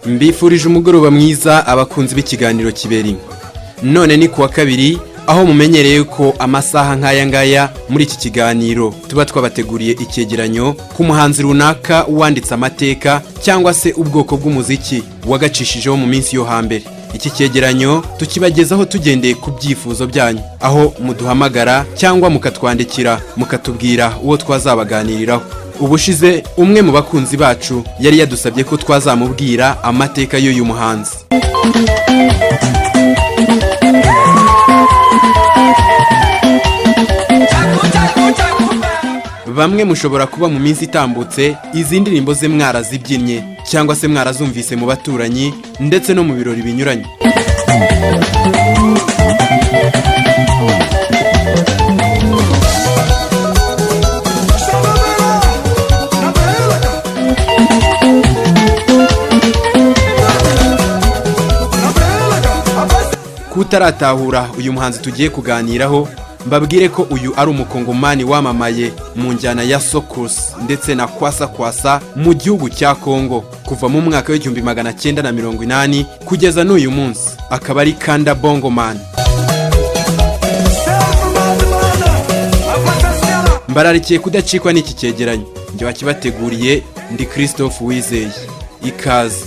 Mbifurije umugoroba mwiza abakunzi b'ikiganiro Kiberinka. None ni kuwa kabiri aho mumenyereye ko amasaha nk'aya ngaya muri iki kiganiro tuba twabateguriye icyegeranyo ku muhanzi runaka wanditse amateka cyangwa se ubwoko bw'umuziki wagacishijeho mu minsi yo hambere. Iki cyegeranyo tukibagezaho tugendeye ku byifuzo byanyu, aho muduhamagara cyangwa mukatwandikira mukatubwira uwo twazabaganiriraho. Ubushize umwe mu bakunzi bacu yari yadusabye ko twazamubwira amateka y'uyu muhanzi. Bamwe mushobora kuba mu minsi itambutse izi ndirimbo ze mwarazibyinnye cyangwa se mwarazumvise mu baturanyi ndetse no mu birori binyuranye. Kutaratahura uyu muhanzi tugiye kuganiraho, mbabwire ko uyu ari umukongomani wamamaye mu njyana ya soukous ndetse na kwasa kwasa mu gihugu cya Kongo kuva mu mwaka wa 1980 kugeza n'uyu munsi. Akaba ari Kanda Bongo Man. Mbararikiye kudacikwa n'iki cyegeranyo. Njye wakibateguriye ndi Christophe Wizeye. Ikaze.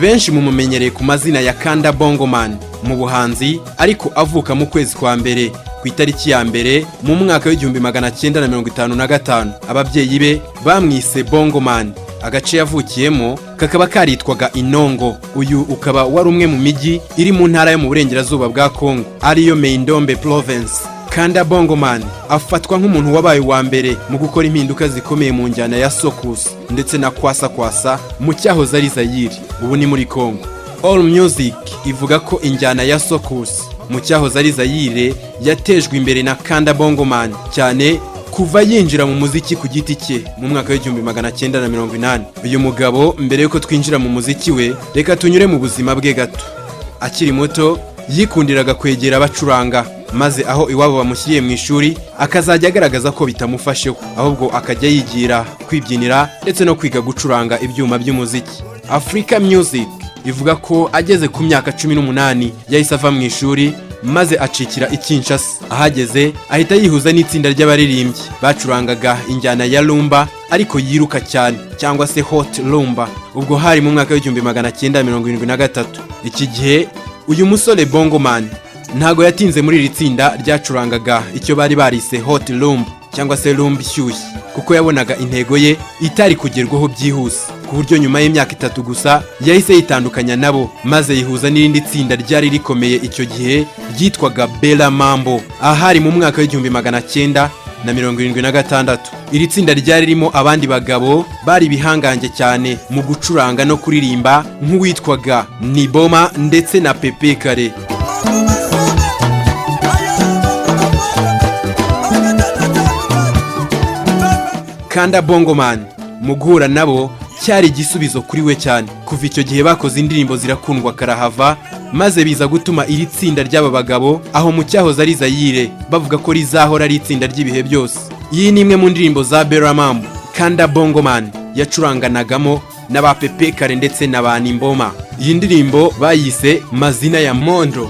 Benshi mumumenyereye ku mazina ya Kanda Bongo Man mu buhanzi, ariko avuka mu kwezi kwa mbere ku itariki ya mbere mu mwaka wa 1955. Ababyeyi be bamwise Bongo Man. Agace yavukiyemo kakaba karitwaga Inongo. Uyu ukaba wari umwe mu mijyi iri mu ntara yo mu burengerazuba bwa Kongo ariyo Maindombe Province. Kanda Bongo Man afatwa nk'umuntu wabaye wa mbere mu gukora impinduka zikomeye mu njyana ya soukous ndetse na kwasa kwasa mu cyahoze ari Zaire, ubu ni muri Kongo. All Music ivuga ko injyana ya soukous mu cyahoze ari Zaire yatejwe imbere na Kanda Bongo Man cyane kuva yinjira mu muziki ku giti cye mu mwaka wa 1980. Uyu mugabo mbere yuko twinjira mu muziki we, reka tunyure mu buzima bwe gato. Akiri muto yikundiraga kwegera abacuranga, maze aho iwabo bamushyiriye mu ishuri akazajya agaragaza ko bitamufasheho, ahubwo akajya yigira kwibyinira ndetse no kwiga gucuranga ibyuma by'umuziki. Africa Music ivuga ko ageze ku myaka 18 yahise ava mu ishuri maze acikira i Kinshasa. Ahageze ahita yihuza n'itsinda ry'abaririmbyi bacurangaga injyana ya rumba ariko yiruka cyane cyangwa se hot rumba. Ubwo hari mu mwaka wa 1973. Iki gihe uyu musore Bongo Man ntago yatinze muri iri tsinda ryacurangaga icyo bari barise hot rumba cyangwa se rumba ishyushye, kuko yabonaga intego ye itari kugerwaho byihuse, ku buryo nyuma y'imyaka 3 gusa yahise yitandukanya nabo maze yihuza n'irindi tsinda ryari rikomeye icyo gihe ryitwaga Bella Mambo. Ahari mu mwaka wa 1976. Iri tsinda ryari ririmo abandi bagabo bari bihangange cyane mu gucuranga no kuririmba nk'uwitwaga Niboma ndetse na Pepe Kare. Kanda Bongo Man mu guhura nabo cyari igisubizo kuri we cyane. Kuva icyo gihe bakoze indirimbo zirakundwa karahava, maze biza gutuma iri tsinda ry'aba bagabo aho mu cyahoze ari Zaire bavuga ko rizahora ari itsinda ry'ibihe byose. Iyi ni imwe mu ndirimbo za Bella Mambo Kanda Bongo Man yacuranganagamo n'aba Pepe Kare ndetse na ba Nimboma. Iyi ndirimbo bayise Mazina ya Mondo.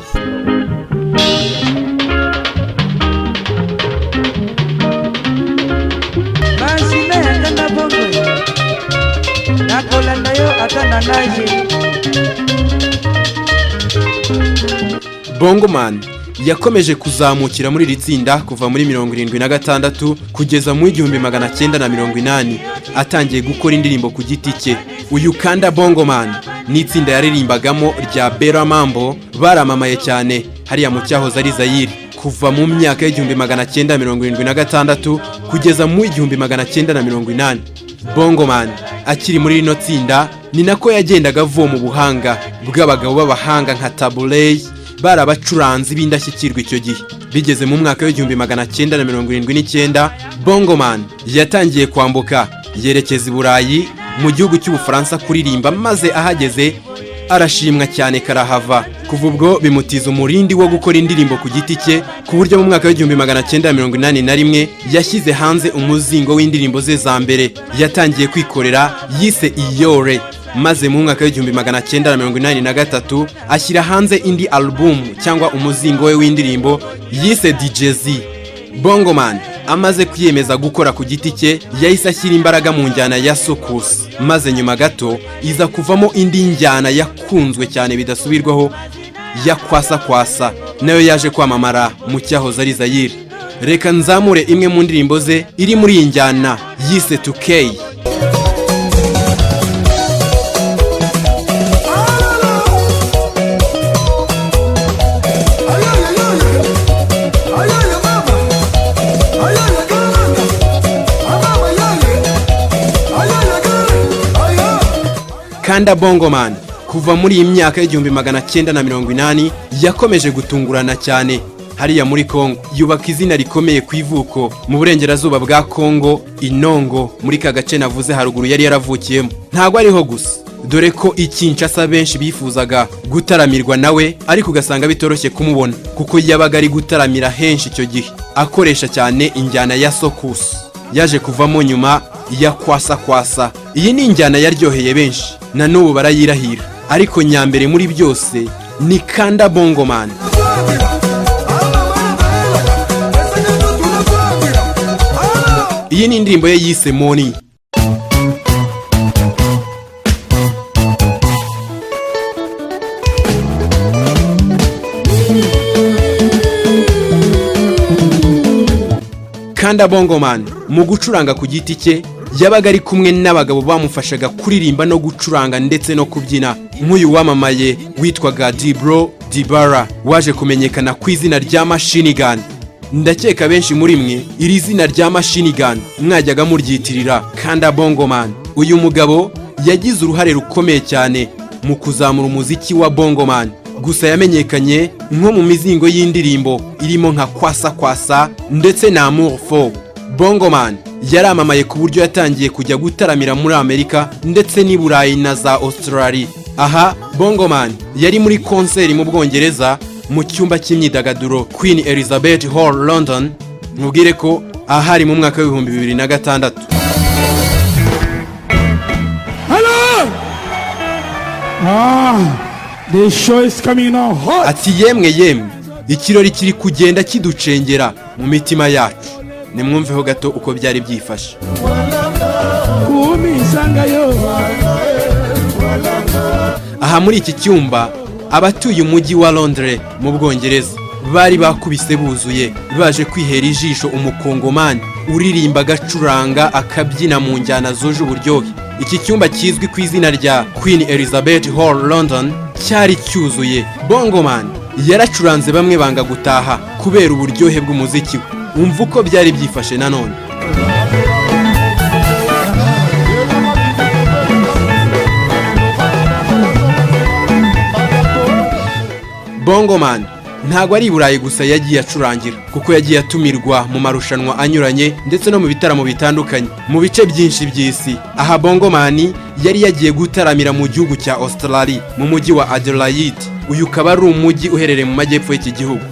Bongo Man yakomeje kuzamukira muri iri tsinda kuva muri 1976 kugeza mu 1980 atangiye gukora indirimbo ku giti cye. Uyu Kanda Bongo Man n'itsinda yaririmbagamo rya Bella Mambo baramamaye cyane hariya mu cyahoze ari Zaire kuva mu myaka ya 1976 kugeza mu 1980. Bongo Man akiri muri rino tsinda ni nako yagendaga avoma ubuhanga bw'abagabo b'abahanga nka Tabuley bari abacuranzi b'indashyikirwa icyo gihe. Bigeze mu mwaka wa 1979, Bongo Man yatangiye kwambuka yerekeza i Burayi mu gihugu cy'Ubufaransa kuririmba, maze ahageze arashimwa cyane karahava kuva ubwo bimutiza umurindi wo gukora indirimbo ku giti cye, ku buryo mu mwaka w'1981 yashyize hanze umuzingo w'indirimbo ze za mbere yatangiye kwikorera yise Iyore, maze mu mwaka w'1983 ashyira hanze indi album cyangwa umuzingo we w'indirimbo yise DJZ. Bongoman amaze kwiyemeza gukora ku giti cye yahise ashyira imbaraga mu njyana ya soukous, maze nyuma gato iza kuvamo indi njyana yakunzwe cyane bidasubirwaho ya kwasa, nayo yaje kwamamara mu cyahoze ari Zaire. Reka nzamure imwe mu ndirimbo ze iri muri iyi njyana yise 2K. Kanda Bongoman kuva muri iyi myaka y'1980 yakomeje gutungurana cyane hariya muri Kongo, yubaka izina rikomeye ku ivuko mu burengerazuba bwa Kongo, Inongo, muri ka gace navuze haruguru yari yaravukiyemo. Ntago ariho gusa, dore ko Kinshasa benshi bifuzaga gutaramirwa nawe, ariko ugasanga bitoroshye kumubona kuko yabaga ari gutaramira henshi icyo gihe akoresha cyane injyana ya soukous, yaje kuvamo nyuma ya kwasa. Iyi ni injyana yaryoheye benshi, na n'ubu barayirahira, ariko nyambere muri byose ni Kanda Bongoman. Iyi ni indirimbo ye yise Money. Kanda Bongoman mu gucuranga ku giti cye yabaga ari kumwe n'abagabo bamufashaga kuririmba no gucuranga ndetse no kubyina, nk'uyu wamamaye witwaga Dibro Dibara waje kumenyekana ku izina rya Machine Gun. Ndakeka benshi muri mwe iri zina rya Machine Gun mwajyaga muryitirira Kanda Bongoman. Uyu mugabo yagize uruhare rukomeye cyane mu kuzamura umuziki wa Bongoman, gusa yamenyekanye nko mu mizingo y'indirimbo irimo nka kwasa ndetse na Amour Fort. Bongoman yaramamaye ku buryo yatangiye kujya gutaramira muri Amerika ndetse n'i Burayi na za Australia. Aha Bongoman yari muri konseri mu Bwongereza mu cyumba cy'imyidagaduro Queen Elizabeth Hall London, mubwire ko ahari mu mwaka w'2006. The show is coming now hot. Ati yemwe ikirori kiri kugenda kiducengera mu mitima yacu. Nimwumveho gato uko byari byifashe. Aha muri iki cyumba abatuye umujyi wa Londres mu Bwongereza bari bakubise buzuye, baje kwihera ijisho umukongomani uririmba agacuranga akabyina mu njyana zuje uburyohe. Iki cyumba kizwi ku izina rya Queen Elizabeth Hall London cyari cyuzuye. Bongoman yaracuranze bamwe banga gutaha kubera uburyohe bw'umuziki we. Umva uko byari byifashe nanone. Bongoman ntago ari Burayi gusa yagiye acurangira, kuko yagiye atumirwa mu marushanwa anyuranye ndetse no mu bitaramo bitandukanye mu bice byinshi by'isi. Aha Bongoman yari yagiye gutaramira mu gihugu cya Australia mu mujyi wa Adelaide. Uyu ukaba ari umujyi uherereye mu majyepfo y'iki gihugu.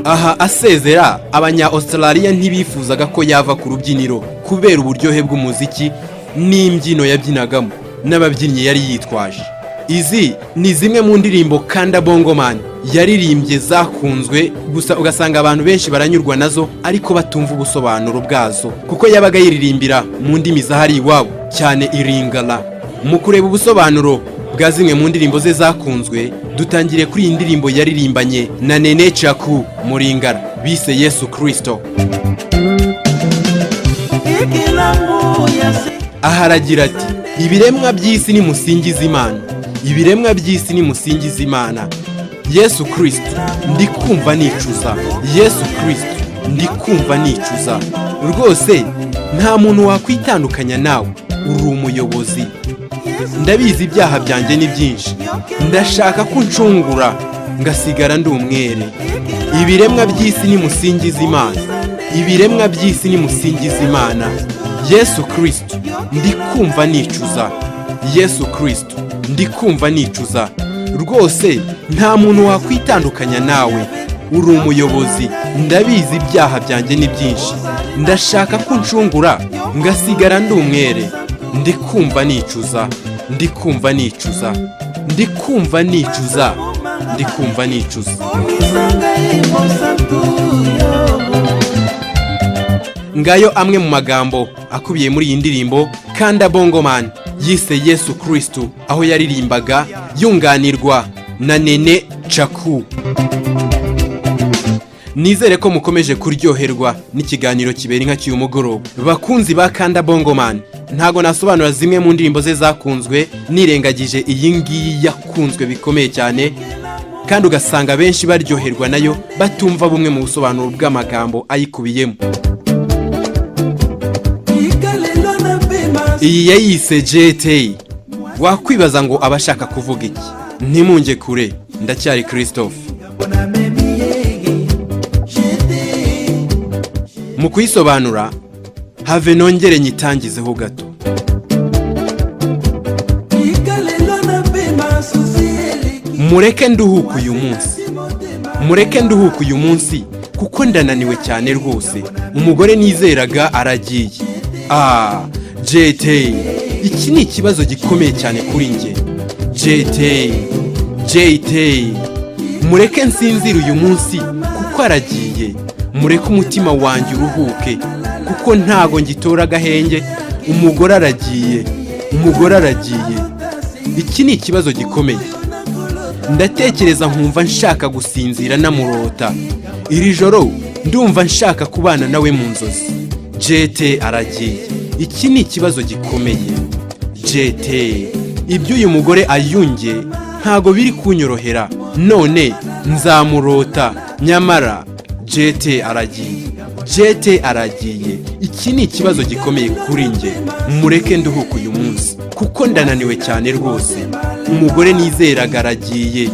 Aha asezera, abanya-Australia ntibifuzaga ko yava ku rubyiniro kubera uburyohe bw'umuziki n'imbyino yabyinagamo n'ababyinnyi yari yitwaje. Izi ni zimwe mu ndirimbo Kanda Bongoman yaririmbye zakunzwe, gusa ugasanga abantu benshi baranyurwa nazo ariko batumva ubusobanuro bwazo, kuko yabaga yiririmbira mu ndimi zahari iwabo cyane Iringala. Mu kureba ubusobanuro bwa zimwe mu ndirimbo ze zakunzwe, dutangire kuri iyi ndirimbo yaririmbanye na Nene Chaku Muringara bise Yesu Kristo. Aha aragira ati, ibiremwa by'isi nimusingize Imana, ibiremwa by'isi nimusingize Imana. Yesu Kristo ndikumva nicuza, Yesu Kristo ndikumva nicuza. Rwose nta muntu wakwitandukanya nawe, uri umuyobozi. Ndabizi ibyaha byanjye ni byinshi, ndashaka ko uncungura ngasigara ndi umwere. Ibiremwa by'isi nimusingize Imana, ibiremwa by'isi nimusingize Imana. Yesu Kristo ndikumva nicuza, Yesu Kristo ndikumva nicuza rwose nta muntu wakwitandukanya nawe uri umuyobozi ndabizi ibyaha byanjye ni byinshi ndashaka ko uncungura ngasigara ndi umwere ndikumva nicuza ndikumva nicuza ndikumva nicuza ndikumva nicuza ngayo amwe mu magambo akubiye muri iyi ndirimbo Kanda Bongoman yise Yesu Kristo aho yaririmbaga yunganirwa na Nene Chaku. Nizere ko mukomeje kuryoherwa n'ikiganiro kibera inka cy'uyu mugoroba. Bakunzi ba Kanda Bongoman, ntago nasobanura zimwe mu ndirimbo ze zakunzwe nirengagije iyi ngiyi yakunzwe bikomeye cyane kandi ugasanga benshi baryoherwa nayo batumva bumwe mu busobanuro bw'amagambo ayikubiyemo. Iyi yayise JT. Wakwibaza ngo abashaka kuvuga iki? Ntimunge kure, ndacyari Christophe. Mu kuyisobanura have nongere nyitangizeho gato. Mureke nduhuka uyu munsi. Mureke nduhuka uyu munsi kuko ndananiwe cyane rwose. Umugore nizeraga aragiye. JT, iki ni ikibazo gikomeye cyane kuri nge. JT, mureke nsinzire uyu munsi kuko aragiye. Mureke umutima wanjye uruhuke kuko ntago ngitora agahenge. Umugore aragiye. Iki ni ikibazo gikomeye. Ndatekereza nkumva nshaka gusinzira namurota. Iri joro ndumva nshaka kubana nawe mu nzozi. JT aragiye. Iki ni ikibazo gikomeye. JT, ibyo uyu mugore ayunge ntago biri kunyorohera. None nzamurota nyamara JT aragiye. Iki ni ikibazo gikomeye kuri nge. Mureke nduhuka uyu munsi kuko ndananiwe cyane rwose. Umugore nizeraga aragiye.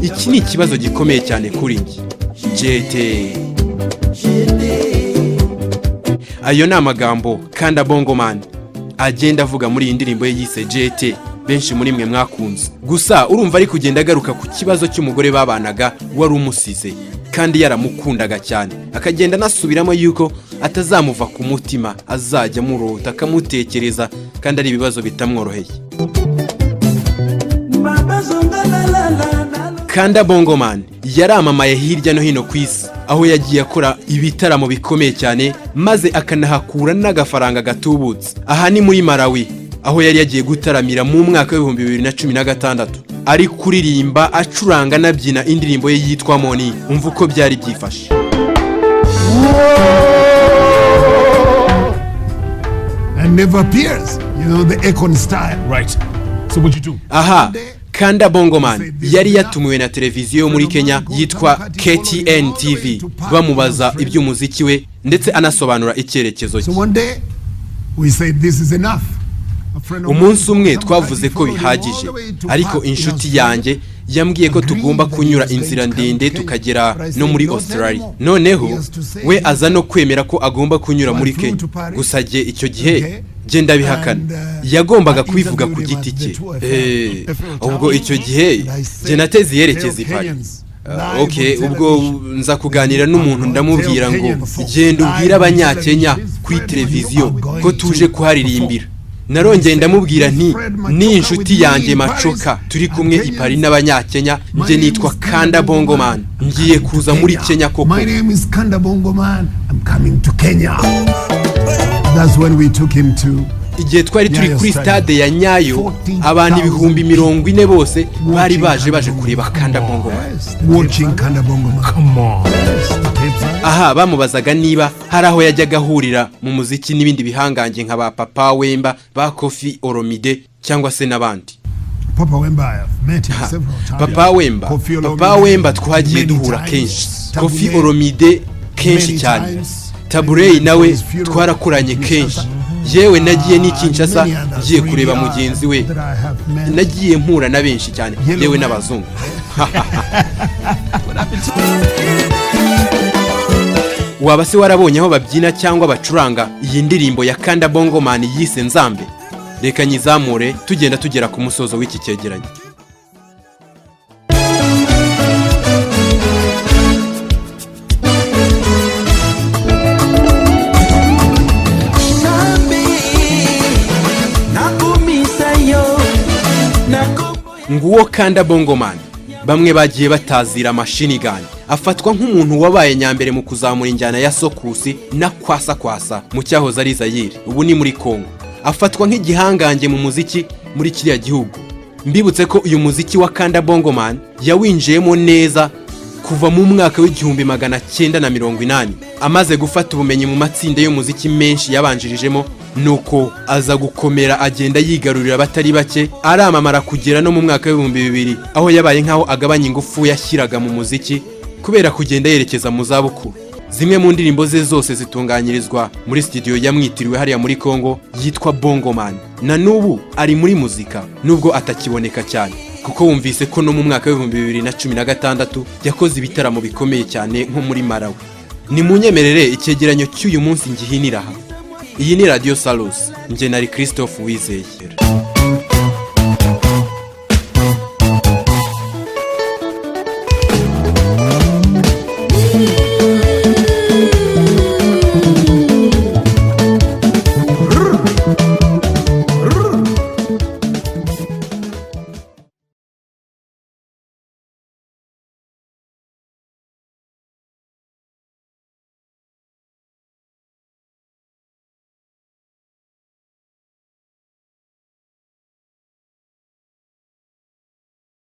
Iki ni ikibazo gikomeye cyane kuri nge. JT. Ayo ni amagambo Kanda Bongoman agenda avuga muri iyi ndirimbo ye yise JT benshi muri mwe mwakunze. Gusa urumva ari kugenda agaruka ku kibazo cy'umugore babanaga wari umusize kandi yaramukundaga cyane. Akagenda nasubiramo yuko atazamuva ku mutima, azajya murota akamutekereza kandi ari ibibazo bitamworoheye. Kanda Bongoman yaramamaye hirya no hino ku isi aho yagiye akora ibitaramo bikomeye cyane maze akanahakura n'agafaranga gatubutse. Aha ni muri Malawi aho yari yagiye gutaramira mu mwaka wa 2016 ari kuririmba acuranga nabyina indirimbo ye yitwa Moni. Umva uko byari byifashe. And never appears, the Akon style. Right. So what you do? Aha, Kanda Bongoman yari yatumiwe na televiziyo muri Kenya yitwa KTN TV bamubaza iby'umuziki we ndetse anasobanura icyerekezo cye. So one day we said this is enough. Umunsi umwe twavuze ko bihagije, ariko inshuti yanjye yambwiye ko tugomba kunyura inzira ndende tukagera no muri Australia. Noneho we aza no kwemera ko agomba kunyura muri Kenya. Gusa je icyo gihe genda bihakana. Yagombaga kubivuga ku giti cye. Ubwo icyo gihe je nateze yerekeza Paris. Ubwo nza kuganira n'umuntu ndamubwira ngo genda ubwira abanyakenya kuri televiziyo ko tuje kuharirimbira. Narongeye ndamubwira nti ni inshuti yanjye Machoka turi kumwe i Paris n'abanyakenya. Nje nitwa Kanda Bongoman ngiye kuza muri Kenya koko. My name is Kanda Bongoman. I'm coming to Kenya. That's when we took him to igihe twari turi kuri stade ya Nyayo abantu 40,000 bose bari baje kureba Kanda Bongoman. Watching Kanda Bongoman. Come on. Aha bamubazaga niba hari aho yajyaga ahurira mu muziki n'ibindi bihangange nka ba Papa Wemba, ba Koffi Olomide cyangwa se n'abandi. Papa Wemba I've met him several times. Papa Wemba twagiye duhura kenshi. Koffi Olomide kenshi cyane. Taburei nawe twarakuranye kenshi. Yewe nagiye ni Kinshasa ngiye kureba mugenzi we. Nagiye mpura na benshi cyane yewe n'abazungu. Waba se warabonye aho babyina cyangwa bacuranga iyi ndirimbo ya Kanda Bongoman yise Nzambe? reka nyizamure tugenda tugera ku musozo w'iki cyegeranyo. Nguwo Kanda Bongoman, bamwe bagiye batazira machine gun, afatwa nk'umuntu wabaye nyambere mu kuzamura injyana ya sokusi na kwasa mu cyahoze ari Zaire, ubu ni muri Kongo. Afatwa nk'igihangange mu muziki muri kiriya gihugu. Mbibutse ko uyu muziki wa Kanda Bongoman yawinjiyemo neza kuva mu mwaka w'1980, amaze gufata ubumenyi mu matsinda y'umuziki menshi yabanjirijemo, nuko aza gukomera agenda yigarurira abatari bake, aramamara kugera no mu mwaka w'2000, aho yabaye nkaho agabanya ingufu yashyiraga mu muziki kubera kugenda yerekeza mu zabukuru. Zimwe mu ndirimbo ze zose zitunganyirizwa muri studio yamwitiriwe hariya muri Kongo yitwa Bongoman. Na nubu ari muri muzika nubwo atakiboneka cyane, kuko wumvise ko no mu mwaka w'2016 yakoze ibitaramo bikomeye cyane nko muri Malawi. Ni munyemerere icyegeranyo cy'uyu munsi ngihinira aha. Iyi ni Radio Salus, nje nari Christophe Wizeye.